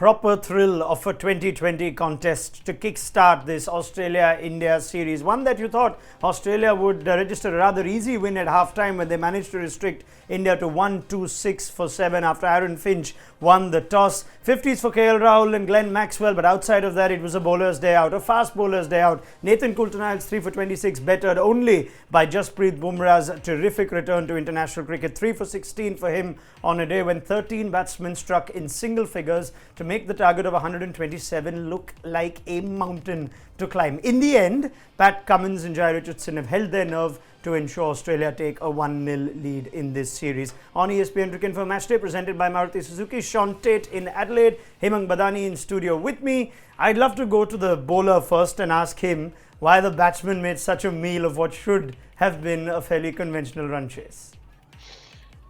proper thrill of a 2020 contest to kickstart this Australia-India series. One that you thought Australia would register a rather easy win at halftime when they managed to restrict India to 1-2-6 for 7 after Aaron Finch won the toss. 50s for KL Rahul and Glenn Maxwell, but outside of that it was a bowler's day out, a fast bowler's day out. Nathan Coulter-Nile's 3 for 26 bettered only by Jasprit Bumrah's terrific return to international cricket. 3 for 16 for him on a day when 13 batsmen struck in single figures to make the target of 127 look like a mountain to climb. In the end, Pat Cummins and Jai Richardson have held their nerve to ensure Australia take a 1-0 lead in this series. On ESPN Cricinfo Matchday, presented by Maruti Suzuki, Shaun Tait in Adelaide, Hemang Badani in studio with me. I'd love to go to the bowler first and ask him why the batsman made such a meal of what should have been a fairly conventional run chase.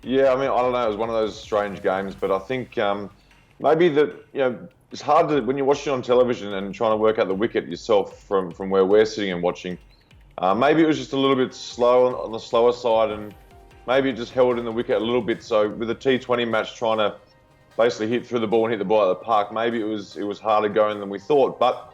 Yeah, I mean, I don't know. It was one of those strange games, but I think maybe it's hard to, when you're watching on television and trying to work out the wicket yourself from where we're sitting and watching. Maybe it was just a little bit slow on the slower side, and maybe it just held in the wicket a little bit. So with the T20 match trying to basically hit through the ball and hit the ball at the park, maybe it was harder going than we thought. But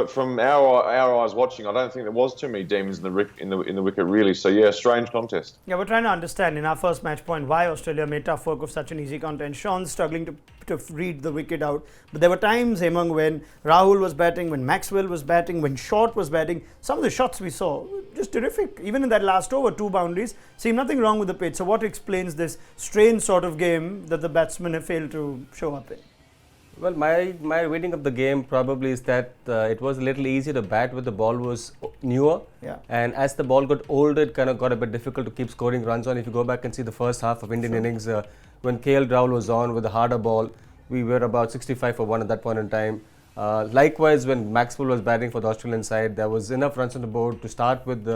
from our eyes watching, I don't think there was too many demons in the wicket really. So yeah, strange contest. Yeah, we're trying to understand in our first match point why Australia made tough work of such an easy contest. Shaun's struggling to read the wicket out. But there were times, Hemang, when Rahul was batting, when Maxwell was batting, when Short was batting. Some of the shots we saw were just terrific. Even in that last over, 2 boundaries, seemed nothing wrong with the pitch. So what explains this strange sort of game that the batsmen have failed to show up in? Well, my reading of the game probably is that it was a little easier to bat when the ball was newer. Yeah. And as the ball got older, it kind of got a bit difficult to keep scoring runs on. If you go back and see the first half of Indian innings, when KL Rahul was on with a harder ball, we were about 65 for 1 at that point in time. Likewise, when Maxwell was batting for the Australian side, there was enough runs on the board to start with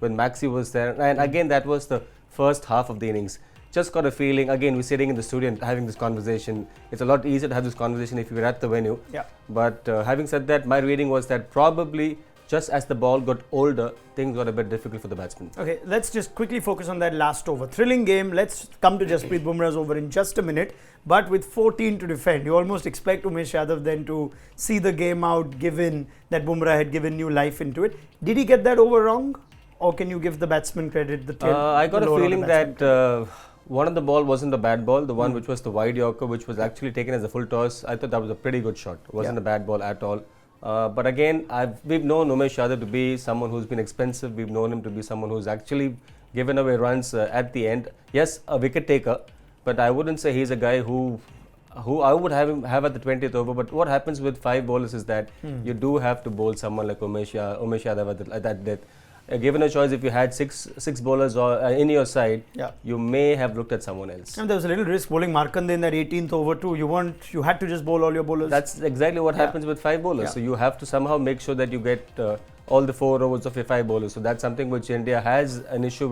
when Maxi was there. And again, that was the first half of the innings. Just got a feeling, again, we're sitting in the studio and having this conversation. It's a lot easier to have this conversation if you were at the venue. Yeah. But having said that, my reading was that probably just as the ball got older, things got a bit difficult for the batsmen. Okay, let's just quickly focus on that last over. Thrilling game. Let's come to Jasprit Bumrah's over in just a minute. But with 14 to defend, you almost expect Umesh Yadav then to see the game out, given that Bumrah had given new life into it. Did he get that over wrong? Or can you give the batsman credit? I got a feeling that one of the ball wasn't a bad ball. The one which was the wide Yorker, which was actually taken as a full toss, I thought that was a pretty good shot. It wasn't a bad ball at all. But again, we've known Umesh Yadav to be someone who's been expensive. We've known him to be someone who's actually given away runs at the end. Yes, a wicket taker, but I wouldn't say he's a guy who I would have at the 20th over. But what happens with 5 bowlers is that you do have to bowl someone like Umesh Yadav at that depth. Given a choice, if you had six bowlers in your side, you may have looked at someone else. And there was a little risk bowling Markande in that 18th over too. You had to just bowl all your bowlers. That's exactly what happens with 5 bowlers. So you have to somehow make sure that you get all the 4 overs of your 5 bowlers. So that's something which India has an issue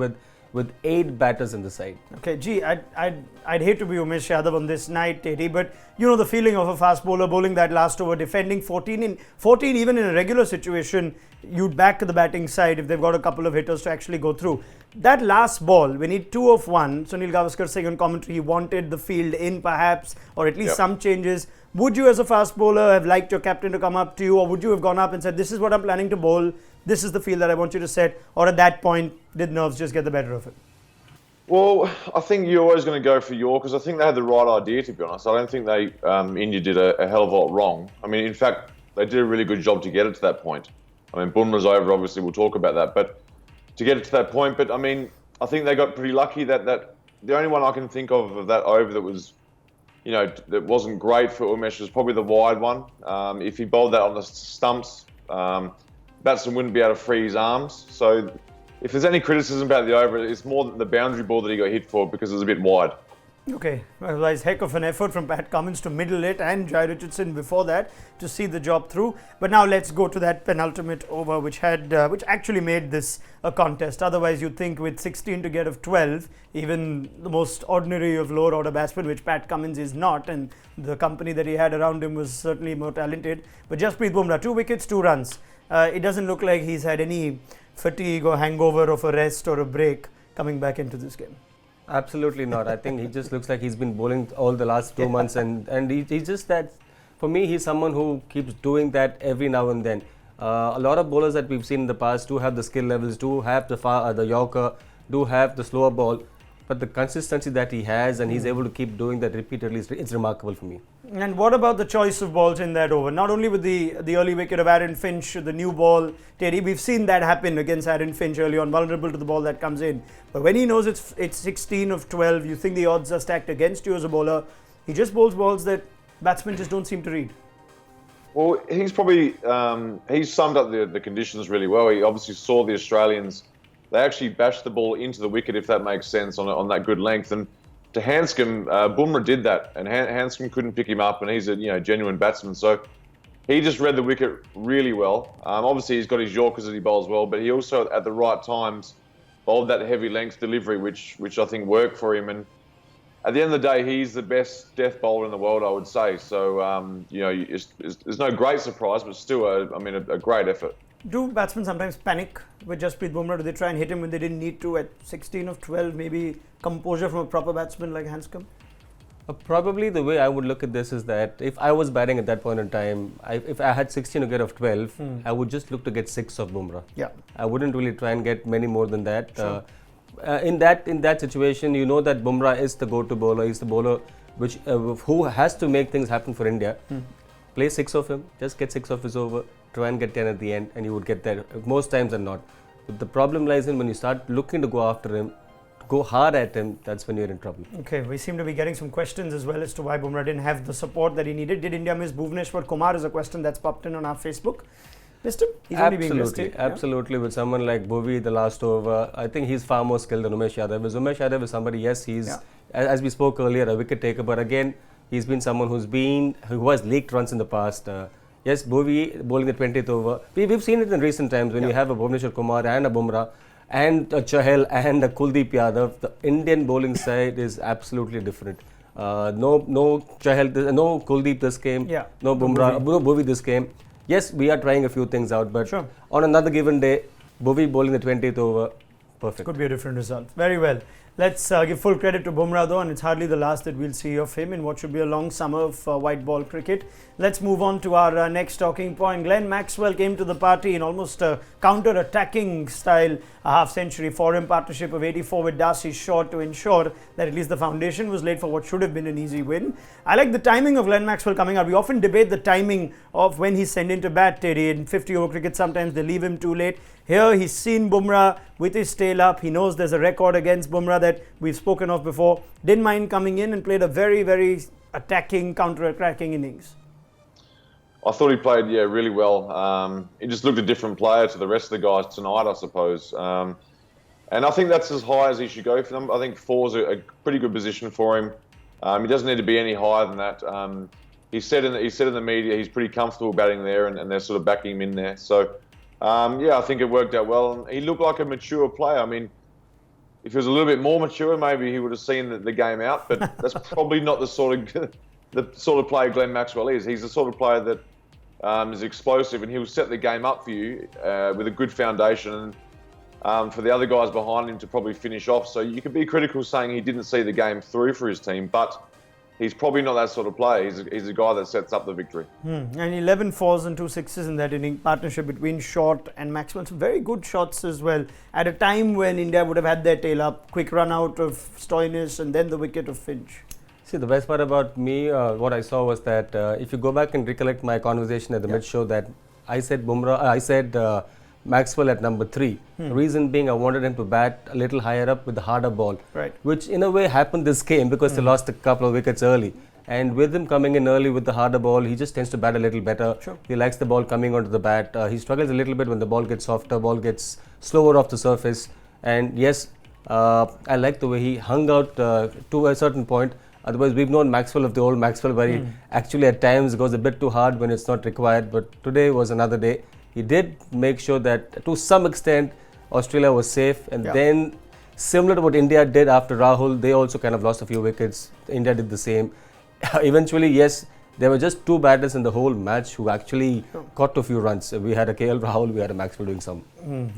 with 8 batters in the side. Okay, gee, I'd hate to be Umesh Yadav on this night, Teddy, but you know the feeling of a fast bowler bowling that last over, defending 14 even in a regular situation, you'd back the batting side if they've got a couple of hitters to actually go through. That last ball, we need 2 of 1. Sunil Gavaskar saying on commentary he wanted the field in perhaps, or at least some changes. Would you as a fast bowler have liked your captain to come up to you, or would you have gone up and said, this is what I'm planning to bowl, this is the field that I want you to set, or at that point, did nerves just get the better of it? Well, I think you're always going to go for York because I think they had the right idea, to be honest. I don't think India did a hell of a lot wrong. I mean, in fact, they did a really good job to get it to that point. I mean, Bumrah's over, obviously, we'll talk about that, but to get it to that point, but I mean, I think they got pretty lucky that the only one I can think of that over that was, that wasn't great for Umesh was probably the wide one. If he bowled that on the stumps, batsman wouldn't be able to free his arms. So if there's any criticism about the over, it's more the boundary ball that he got hit for because it was a bit wide. Okay, well, there's heck of an effort from Pat Cummins to middle it and Jai Richardson before that to see the job through. But now let's go to that penultimate over which actually made this a contest. Otherwise, you'd think with 16 to get of 12, even the most ordinary of lower order batsmen, which Pat Cummins is not, and the company that he had around him was certainly more talented. But Jasprit Bumrah, 2 wickets, 2 runs. It doesn't look like he's had any fatigue or hangover of a rest or a break coming back into this game. Absolutely not. I think he just looks like he's been bowling all the last 2 months, and he's just that for me, he's someone who keeps doing that every now and then. A lot of bowlers that we've seen in the past do have the skill levels, do have the Yorker, do have the slower ball, but the consistency that he has and he's able to keep doing that repeatedly, it's remarkable for me. And what about the choice of balls in that over? Not only with the early wicket of Aaron Finch, the new ball, Teddy, we've seen that happen against Aaron Finch early on, vulnerable to the ball that comes in. But when he knows it's 16 of 12, you think the odds are stacked against you as a bowler, he just bowls balls that batsmen just don't seem to read. Well, he's probably, he's summed up the conditions really well. He obviously saw the Australians, they actually bashed the ball into the wicket, if that makes sense, on that good length. And to Hanscom, Bumrah did that, and Hanscom couldn't pick him up, and he's a genuine batsman. So he just read the wicket really well. Obviously, he's got his Yorkers that he bowls well, but he also, at the right times, bowled that heavy length delivery, which I think worked for him. And at the end of the day, he's the best death bowler in the world, I would say. So, there's no great surprise, but still, a great effort. Do batsmen sometimes panic with Jasprit Bumrah? Do they try and hit him when they didn't need to at 16 of 12? Maybe composure from a proper batsman like Hanscom? Probably the way I would look at this is that if I was batting at that point in time, if I had 16 to get of 12, I would just look to get 6 of Bumrah. Yeah. I wouldn't really try and get many more than that. Sure. In that situation, you know that Bumrah is the go-to bowler. He's the bowler who has to make things happen for India. Play 6 of him, just get 6 of his over, try and get 10 at the end, and you would get there most times than not. But the problem lies in when you start looking to go after him, go hard at him, that's when you're in trouble. Okay, we seem to be getting some questions as well as to why Bumrah didn't have the support that he needed. Did India miss Bhuvneshwar Kumar is a question that's popped in on our Facebook. Missed him? He's only being listed. Absolutely. With someone like Bhuvi, the last over, I think he's far more skilled than Umesh Yadav. Umesh Yadav is somebody, yes, he's, as we spoke earlier, a wicket taker, but again, he's been someone who has leaked runs in the past. Yes, Bhuvi bowling the 20th over. We've seen it in recent times when you have a Bhuvneshwar Kumar and a Bumrah and a Chahal and a Kuldeep Yadav. The Indian bowling side is absolutely different. No Chahal, no Kuldeep this game, no Bumrah, no Bhuvi this game. Yes, we are trying a few things out, but on another given day, Bhuvi bowling the 20th over, perfect. Could be a different result. Very well. Let's give full credit to Bumrah though, and it's hardly the last that we'll see of him in what should be a long summer of white ball cricket. Let's move on to our next talking point. Glenn Maxwell came to the party in almost a counter-attacking style, a half-century for-him partnership of 84 with Darcy Shaw to ensure that at least the foundation was laid for what should have been an easy win. I like the timing of Glenn Maxwell coming out. We often debate the timing of when he's sent into bat, Teddy. In 50-over cricket, sometimes they leave him too late. Here, he's seen Bumrah with his tail up. He knows there's a record against Bumrah that we've spoken of before. Didn't mind coming in and played a very, very attacking, counter-attacking innings. I thought he played, really well. He just looked a different player to the rest of the guys tonight, I suppose. And I think that's as high as he should go for them. I think 4's a pretty good position for him. He doesn't need to be any higher than that. He said in the media he's pretty comfortable batting there, and they're sort of backing him in there. So, I think it worked out well. And he looked like a mature player. I mean, if he was a little bit more mature, maybe he would have seen the game out. But that's probably not the sort of player Glenn Maxwell is. He's the sort of player that is explosive, and he'll set the game up for you with a good foundation, and for the other guys behind him to probably finish off. So you could be critical saying he didn't see the game through for his team, but he's probably not that sort of player. He's a guy that sets up the victory. And 11 4s and 2 6s in that inning, partnership between Short and Maxwell. Some very good shots as well. At a time when India would have had their tail up, quick run out of Stoinis and then the wicket of Finch. See, the best part about me, what I saw was that if you go back and recollect my conversation at the mid-show, that I said Maxwell at number 3. The reason being I wanted him to bat a little higher up with the harder ball, which in a way happened this game because they lost a couple of wickets early. And with him coming in early with the harder ball, he just tends to bat a little better. He likes the ball coming onto the bat. He struggles a little bit when the ball gets softer, ball gets slower off the surface. And yes, I like the way he hung out to a certain point. Otherwise, we've known Maxwell of the old Maxwell where he actually at times goes a bit too hard when it's not required. But today was another day. He did make sure that to some extent Australia was safe. And then similar to what India did after Rahul, they also kind of lost a few wickets. India did the same. Eventually, yes, there were just two batters in the whole match who actually got to a few runs. We had a KL Rahul, we had a Maxwell doing some.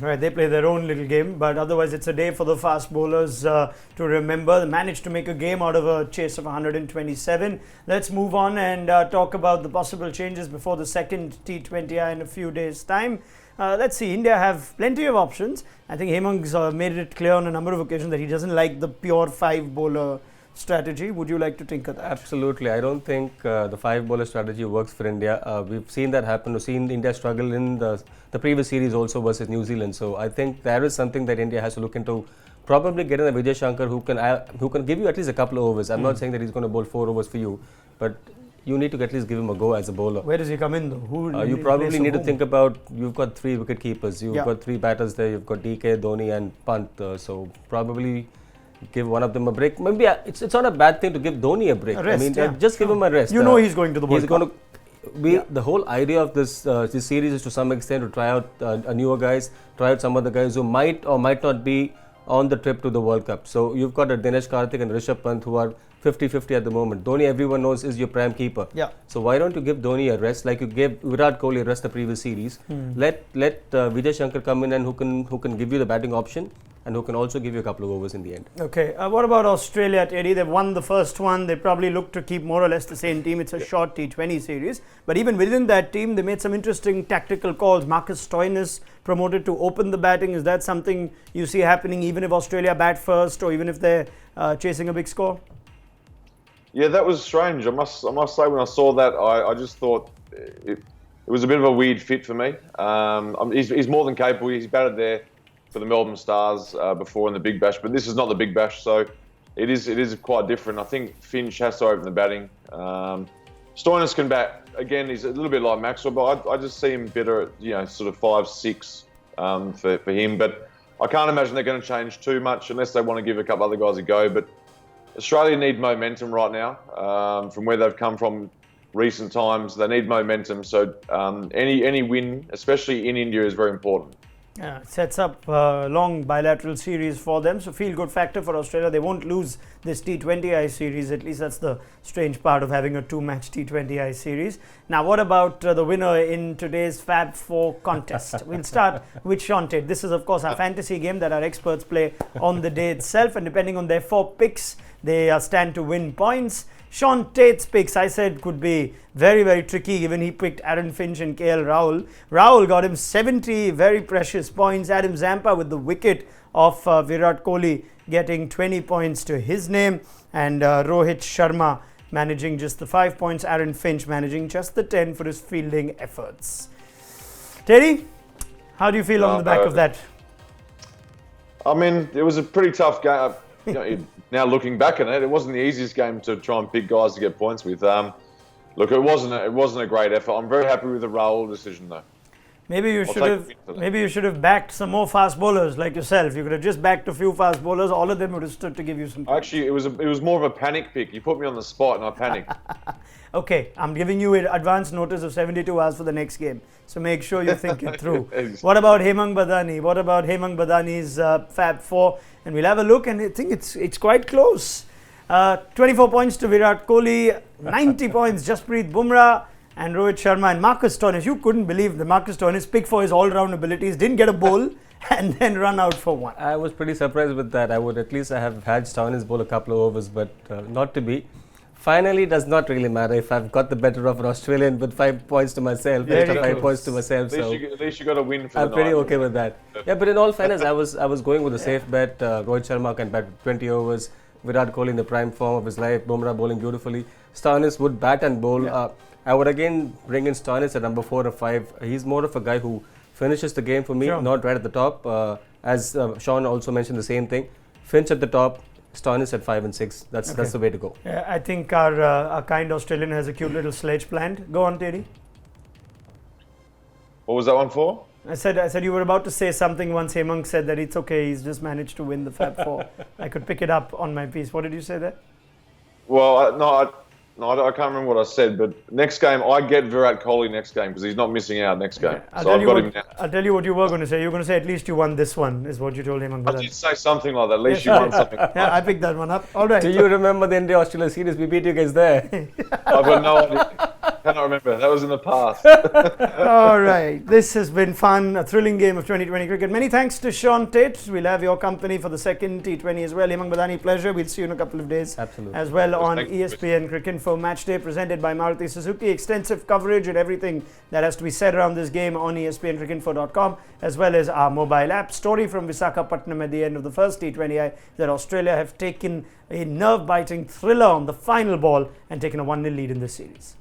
Right, they play their own little game, but otherwise it's a day for the fast bowlers to remember. They managed to make a game out of a chase of 127. Let's move on and talk about the possible changes before the second T20I in a few days' time. Let's see, India have plenty of options. I think Hemang's made it clear on a number of occasions that he doesn't like the pure 5-bowler strategy. Would you like to tinker that? Absolutely. I don't think the 5-bowler strategy works for India. We've seen that happen. We've seen India struggle in the previous series also versus New Zealand. So I think there is something that India has to look into. Probably get in a Vijay Shankar who can give you at least a couple of overs. I'm not saying that he's going to bowl 4 overs for you, but you need to at least give him a go as a bowler. Where does he come in though? You probably need to think about, you've got 3 wicket keepers, you've got 3 batters there, you've got DK, Dhoni and Pant. So probably give one of them a break. Maybe it's not a bad thing to give Dhoni a break. Rest, just give him a rest. You know he's going to the World Cup. Going to be the whole idea of this series is to some extent to try out newer guys, try out some other guys who might or might not be on the trip to the World Cup. So you've got Dinesh Karthik and Rishabh Pant who are 50-50 at the moment. Dhoni, everyone knows, is your prime keeper. Yeah. So why don't you give Dhoni a rest like you gave Virat Kohli a rest the previous series? Let Vijay Shankar come in and who can give you the batting option and who can also give you a couple of overs in the end. Okay. What about Australia, Teddy? They've won the first one. They probably look to keep more or less the same team. It's a short T20 series. But even within that team, they made some interesting tactical calls. Marcus Stoinis promoted to open the batting. Is that something you see happening even if Australia bat first or even if they're chasing a big score? Yeah, that was strange. I must say, when I saw that, I just thought it was a bit of a weird fit for me. He's more than capable. He's batted there for the Melbourne Stars before in the Big Bash, but this is not the Big Bash, so it is quite different. I think Finch has to open the batting. Stoinis can bat again. He's a little bit like Maxwell, but I just see him better at sort of 5-6 for him. But I can't imagine they're going to change too much unless they want to give a couple other guys a go. But Australia need momentum right now. From where they've come from recent times, they need momentum. So any win, especially in India, is very important. Yeah, it sets up a long bilateral series for them. So feel-good factor for Australia. They won't lose this T20I series. At least that's the strange part of having a 2-match T20I series. Now, what about the winner in today's Fab 4 contest? We'll start with Shaun Tait. This is, of course, our fantasy game that our experts play on the day itself. And depending on their 4 picks, they stand to win points. Shaun Tait's picks, I said, could be very, very tricky given he picked Aaron Finch and KL Rahul. Rahul got him 70 very precious points. Adam Zampa with the wicket of Virat Kohli getting 20 points to his name. And Rohit Sharma managing just the 5 points. Aaron Finch managing just the 10 for his fielding efforts. Teddy, how do you feel on the back of that? I mean, it was a pretty tough game. Now looking back at it, it wasn't the easiest game to try and pick guys to get points with. Look, it wasn't a great effort. I'm very happy with the Rahul decision though. Maybe you should have backed some more fast bowlers like yourself. You could have just backed a few fast bowlers. All of them would have stood to give you some points. Actually, it was more of a panic pick. You put me on the spot and I panicked. Okay, I'm giving you an advance notice of 72 hours for the next game. So make sure you think it through. What about Hemang Badani? What about Hemang Badani's Fab 4? And we'll have a look, and I think it's quite close. 24 points to Virat Kohli, 90 points Jasprit, Bumrah, and Rohit Sharma and Marcus Stoinis. You couldn't believe the Marcus Stoinis pick for his all-round abilities, didn't get a bowl, and then run out for 1. I was pretty surprised with that. I would at least have had Stoinis bowl a couple of overs, but not to be. Finally, it does not really matter if I've got the better of an Australian with 5 points to myself, extra 5 points to myself. At least you got a win for I'm pretty okay with that. Yeah, but in all fairness, I was going with a safe bet. Rohit Sharma can bat 20 overs. Virat Kohli in the prime form of his life. Bumrah bowling beautifully. Stoinis would bat and bowl. I would again bring in Stoinis at number 4 or 5. He's more of a guy who finishes the game for me, not right at the top. As Shaun also mentioned the same thing. Finch at the top. Stoinis at 5 and 6. That's the way to go. Yeah, I think our kind Australian has a cute little sledge planned. Go on, Teddy. What was that one for? I said you were about to say something once Hemang said that it's okay, he's just managed to win the Fab 4. I could pick it up on my piece. What did you say there? Well, no, No, I can't remember what I said, but next game, I get Virat Kohli next game because he's not missing out next game. So I've got him now. I'll tell you what you were going to say. You were going to say at least you won this one, is what you told him. I did say something like that. At least you won something. Yeah, I picked that one up. All right. Do you remember the India-Australia series? We beat you guys there. I've got no idea. Cannot remember. That was in the past. All right. This has been fun. A thrilling game of 2020 cricket. Many thanks to Shaun Tait. We'll have your company for the second T20 as well. Hemang Badani, pleasure. We'll see you in a couple of days. Absolutely. As well on Thank you. ESPN Cricinfo Matchday presented by Maruti Suzuki. Extensive coverage and everything that has to be said around this game on ESPNcricinfo.com, as well as our mobile app. Story from Visakhapatnam at the end of the first T20I that Australia have taken a nerve-biting thriller on the final ball and taken a 1-0 lead in this series.